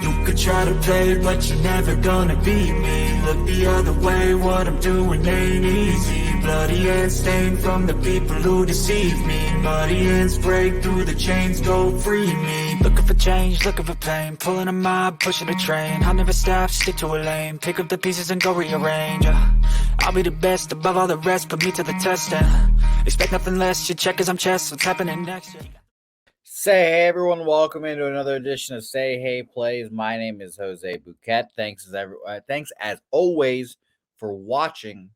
You could try to play, but you're never gonna beat me. Look the other way, what I'm doing ain't easy. Bloody hands stained from the people who deceive me. Muddy hands break through the chains, go free me. Looking for change, looking for pain. Pulling a mob, pushing a train. I'll never stop, stick to a lane. Pick up the pieces and go rearrange. I'll be the best above all the rest, put me to the test and expect nothing less. You check as I'm chess, what's happening next? Say hey everyone, welcome into another edition of Say Hey Plays. My name is Jose Bouquett. Thanks as always for watching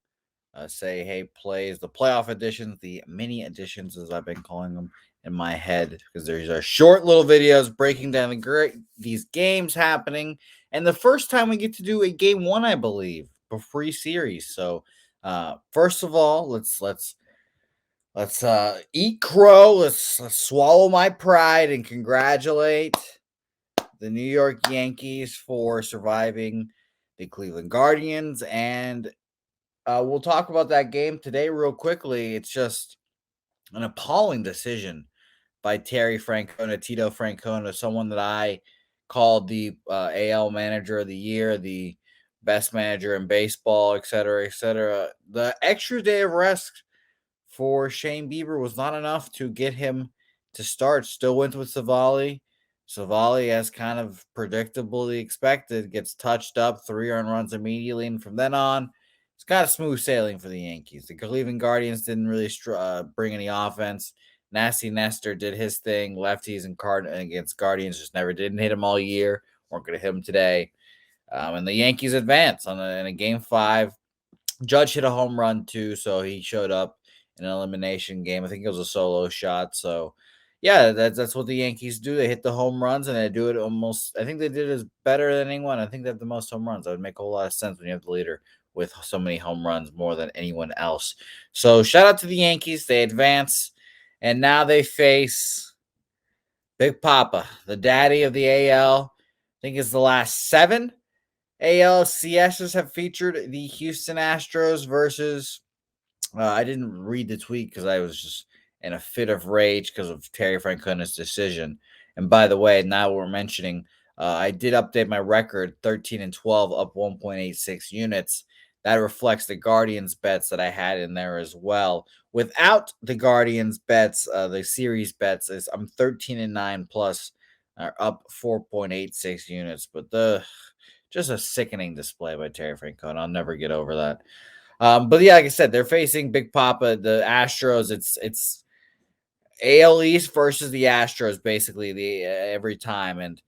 Say Hey Plays, the playoff editions, the mini editions as I've been calling them in my head, because these are short little videos breaking down these games happening, and the first time we get to do a game one, I believe, a free series. So first of all, let's eat crow. Let's swallow my pride and congratulate the New York Yankees for surviving the Cleveland Guardians. And we'll talk about that game today real quickly. It's just an appalling decision by Tito Francona, someone that I called the AL Manager of the Year, the best manager in baseball, et cetera, et cetera. The extra day of rest for Shane Bieber was not enough to get him to start. Still went with Savali. Savali, as kind of predictably expected, gets touched up, 3 earned runs immediately, and from then on, it's kind of smooth sailing for the Yankees. The Cleveland Guardians didn't really bring any offense. Nasty Nestor did his thing. Lefties and against Guardians just never didn't hit him all year. Weren't going to hit him today. And the Yankees advance in a game 5. Judge hit a home run too, so he showed up in an elimination game. I think it was a solo shot. So, yeah, that's what the Yankees do. They hit the home runs, and they do it almost. I think they did it better than anyone. I think they have the most home runs. That would make a whole lot of sense when you have the leader with so many home runs, more than anyone else. So, shout out to the Yankees. They advance, and now they face Big Papa, the daddy of the AL. I think it's the last 7 ALCSs have featured the Houston Astros versus. I didn't read the tweet because I was just in a fit of rage because of Terry Francona's decision. And by the way, now we're mentioning, I did update my record, 13-12, up 1.86 units. That reflects the Guardians bets that I had in there as well. Without the Guardians bets, the series bets, I'm 13-9 plus, up 4.86 units. But just a sickening display by Terry Francona. I'll never get over that. But yeah, like I said, they're facing Big Papa, the Astros. It's AL East versus the Astros basically every time. And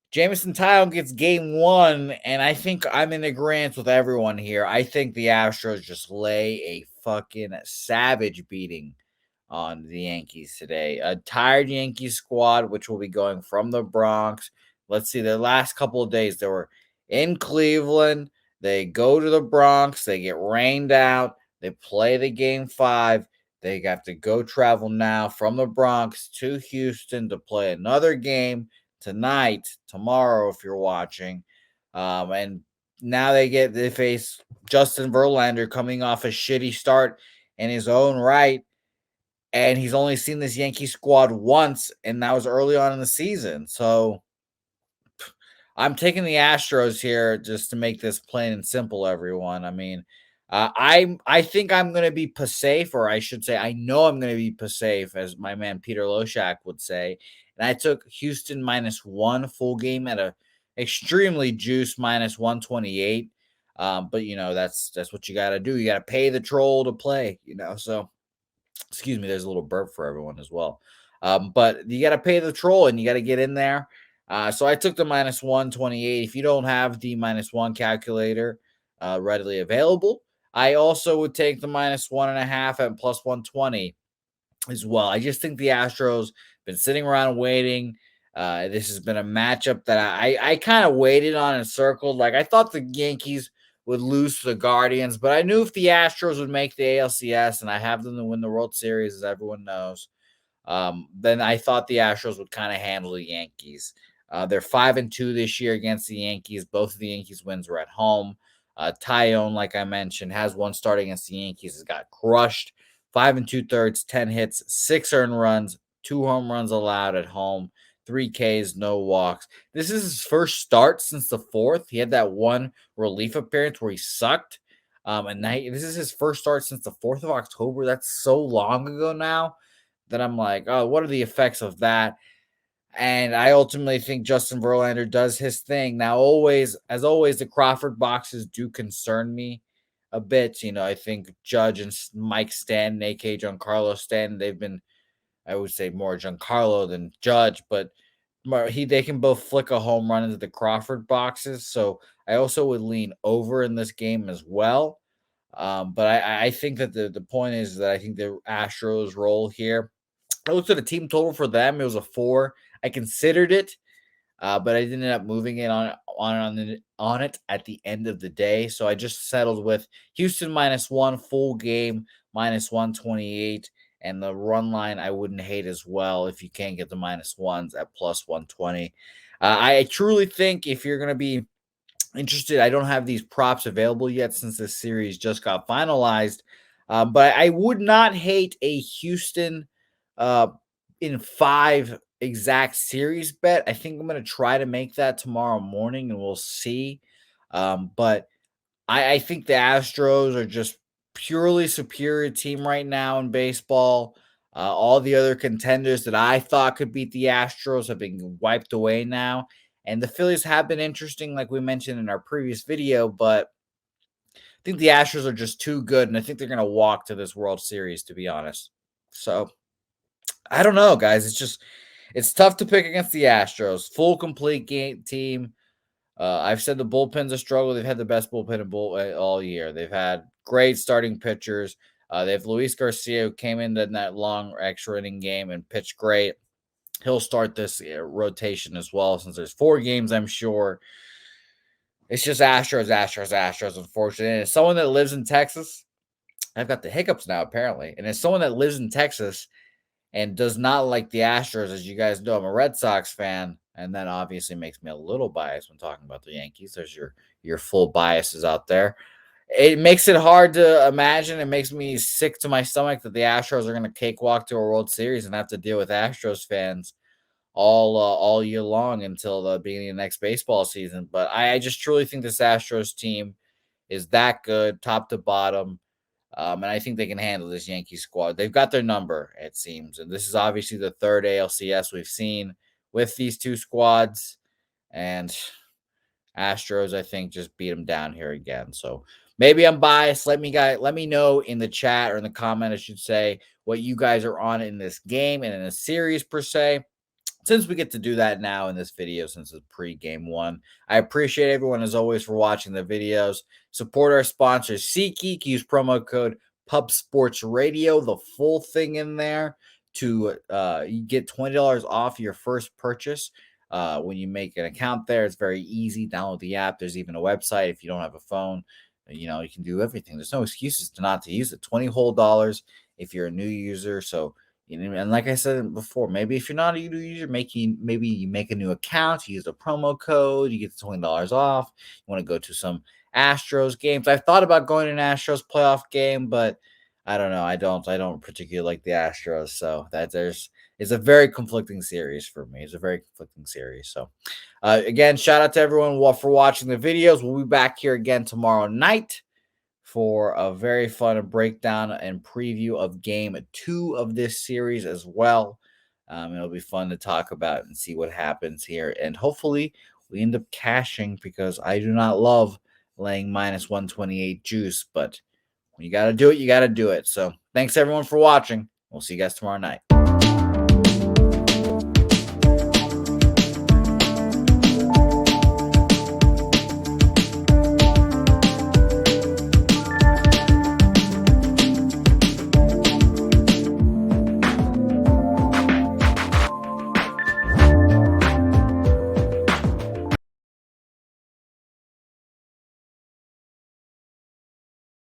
Jameson Taillon gets game 1, and I think I'm in agreement with everyone here. I think the Astros just lay a fucking savage beating on the Yankees today. A tired Yankees squad, which will be going from the Bronx. Let's see, the last couple of days they were in Cleveland. They go to the Bronx. They get rained out. They play the game 5. They have to go travel now from the Bronx to Houston to play another game tomorrow, if you're watching. And now they face Justin Verlander coming off a shitty start in his own right. And he's only seen this Yankee squad once, and that was early on in the season. So I'm taking the Astros here just to make this plain and simple, everyone. I mean, I think I'm going to be safe, or I should say I know I'm going to be safe, as my man Peter Loshak would say. And I took Houston -1 full game at a extremely juiced -128. But, that's what you got to do. You got to pay the troll to play, so excuse me, there's a little burp for everyone as well. But you got to pay the troll, and you got to get in there. So I took the -128. If you don't have the -1 calculator readily available, I also would take the -1.5 at +120 as well. I just think the Astros been sitting around waiting. This has been a matchup that I kind of waited on and circled. Like, I thought the Yankees would lose to the Guardians, but I knew if the Astros would make the ALCS, and I have them to win the World Series, as everyone knows, then I thought the Astros would kind of handle the Yankees. They're 5-2 this year against the Yankees. Both of the Yankees wins were at home. Taillon, like I mentioned, has one start against the Yankees. Has got crushed 5 2/3, 10 hits, 6 earned runs, 2 home runs allowed at home, 3 Ks, no walks. This is his first start since the 4th. He had that one relief appearance where he sucked. And now this is his first start since the 4th of October. That's so long ago now that I'm like, oh, what are the effects of that? And I ultimately think Justin Verlander does his thing. Now, as always, the Crawford boxes do concern me a bit. I think Judge and Mike Stanton, aka Giancarlo Stanton, they've been, I would say, more Giancarlo than Judge, but they can both flick a home run into the Crawford boxes. So I also would lean over in this game as well. But I think that the point is that I think the Astros roll here. I looked at the team total for them. It was a 4. I considered it, but I ended up moving it on it at the end of the day. So I just settled with Houston -1 full game -128, and the run line I wouldn't hate as well if you can't get the -1s at +120. I truly think if you're going to be interested, I don't have these props available yet since this series just got finalized, but I would not hate a Houston uh, in 5 exact series bet. I think I'm going to try to make that tomorrow morning and we'll see. But I think the Astros are just purely superior team right now in baseball. All the other contenders that I thought could beat the Astros have been wiped away now. And the Phillies have been interesting, like we mentioned in our previous video, but I think the Astros are just too good, and I think they're going to walk to this World Series, to be honest. So I don't know, guys. It's tough to pick against the Astros. Full complete game team. I've said the bullpen's a struggle. They've had the best bullpen in all year. They've had great starting pitchers. They have Luis Garcia, who came in that long extra inning game and pitched great. He'll start this rotation as well since there's 4 games, I'm sure. It's just Astros, unfortunately. And as someone that lives in Texas, I've got the hiccups now, apparently. And as someone that lives in Texas and does not like the Astros, as you guys know, I'm a Red Sox fan. And that obviously makes me a little biased when talking about the Yankees. There's your full biases out there. It makes it hard to imagine. It makes me sick to my stomach that the Astros are going to cakewalk to a World Series and have to deal with Astros fans all year long until the beginning of the next baseball season. But I just truly think this Astros team is that good, top to bottom. And I think they can handle this Yankee squad. They've got their number, it seems. And this is obviously the 3rd ALCS we've seen with these 2 squads. And Astros, I think, just beat them down here again. So maybe I'm biased. Let me know in the chat or in the comment, I should say, what you guys are on in this game and in a series per se. Since we get to do that now in this video, since it's pre-game 1, I appreciate everyone, as always, for watching the videos. Support our sponsors, SeatGeek. Use promo code PubSportsRadio, the full thing in there, to you get $20 off your first purchase when you make an account there. It's very easy. Download the app. There's even a website if you don't have a phone. You can do everything. There's no excuses to not to use it. $20 whole if you're a new user. So, and like I said before, maybe if you're not a new user, maybe you make a new account, you use a promo code, you get the $20 off. You want to go to some Astros games. I've thought about going to an Astros playoff game, but I don't know. I don't particularly like the Astros, so it's a very conflicting series for me. It's a very conflicting series. So, again, shout out to everyone for watching the videos. We'll be back here again tomorrow night for a very fun breakdown and preview of game 2 of this series as well. It'll be fun to talk about and see what happens here. And hopefully we end up cashing, because I do not love laying -128 juice. But when you got to do it, you got to do it. So thanks everyone for watching. We'll see you guys tomorrow night.